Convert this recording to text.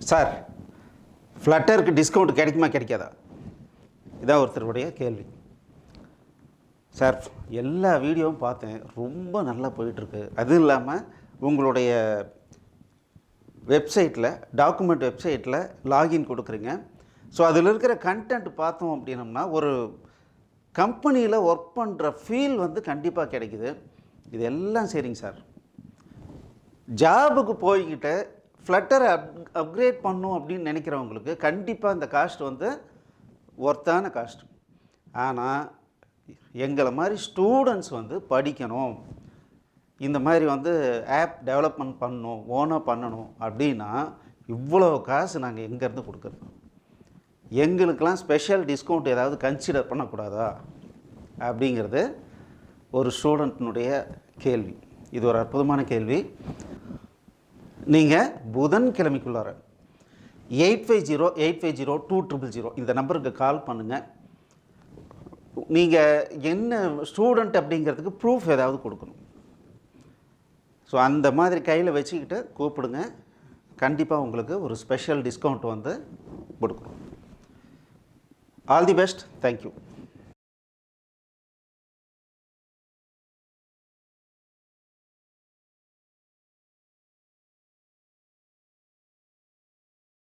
Sir, ஃப்ளட்டருக்கு discount கிடைக்குமா கிடைக்காதா? இதான் ஒருத்தருடைய கேள்வி. சார், எல்லா வீடியோவும் பார்த்தேன், ரொம்ப நல்லா போயிட்டுருக்கு. அதுவும் இல்லாமல் உங்களுடைய வெப்சைட்டில், டாக்குமெண்ட் வெப்சைட்டில் லாகின் கொடுக்குறீங்க. ஸோ அதில் இருக்கிற கண்டென்ட் பார்த்தோம் அப்படின்னம்னா ஒரு கம்பெனியில் ஒர்க் பண்ணுற ஃபீல் வந்து கண்டிப்பாக கிடைக்குது. இது எல்லாம் சரிங்க சார். ஜாபுக்கு போய்கிட்டு ஃப்ளட்டரை அப்கிரேட் பண்ணும் அப்படின்னு நினைக்கிறவங்களுக்கு கண்டிப்பாக இந்த காஸ்ட் வந்து ஒர்த்தான காஸ்ட். ஆனால் எங்களை மாதிரி ஸ்டூடெண்ட்ஸ் வந்து படிக்கணும், இந்த மாதிரி வந்து ஆப் டெவலப்மெண்ட் பண்ணணும், ஓனாக பண்ணணும் அப்படின்னா இவ்வளோ காசு நாங்கள் எங்கேருந்து கொடுக்குறது? எங்களுக்கெல்லாம் ஸ்பெஷல் டிஸ்கவுண்ட் ஏதாவது கன்சிடர் பண்ணக்கூடாதா அப்படிங்கிறது ஒரு ஸ்டூடெண்ட்னுடைய கேள்வி. இது ஒரு அற்புதமான கேள்வி. நீங்கள் புதன்கிழமைக்குள்ளார 8508502000 இந்த நம்பருக்கு கால் பண்ணுங்கள். நீங்கள் என்ன ஸ்டூடெண்ட் அப்படிங்கிறதுக்கு ப்ரூஃப் ஏதாவது கொடுக்கணும். ஸோ அந்த மாதிரி கையில் வச்சுக்கிட்டு கூப்பிடுங்க. கண்டிப்பாக உங்களுக்கு ஒரு ஸ்பெஷல் டிஸ்கவுண்ட் வந்து கொடுக்கணும். All the best. தேங்க்யூ.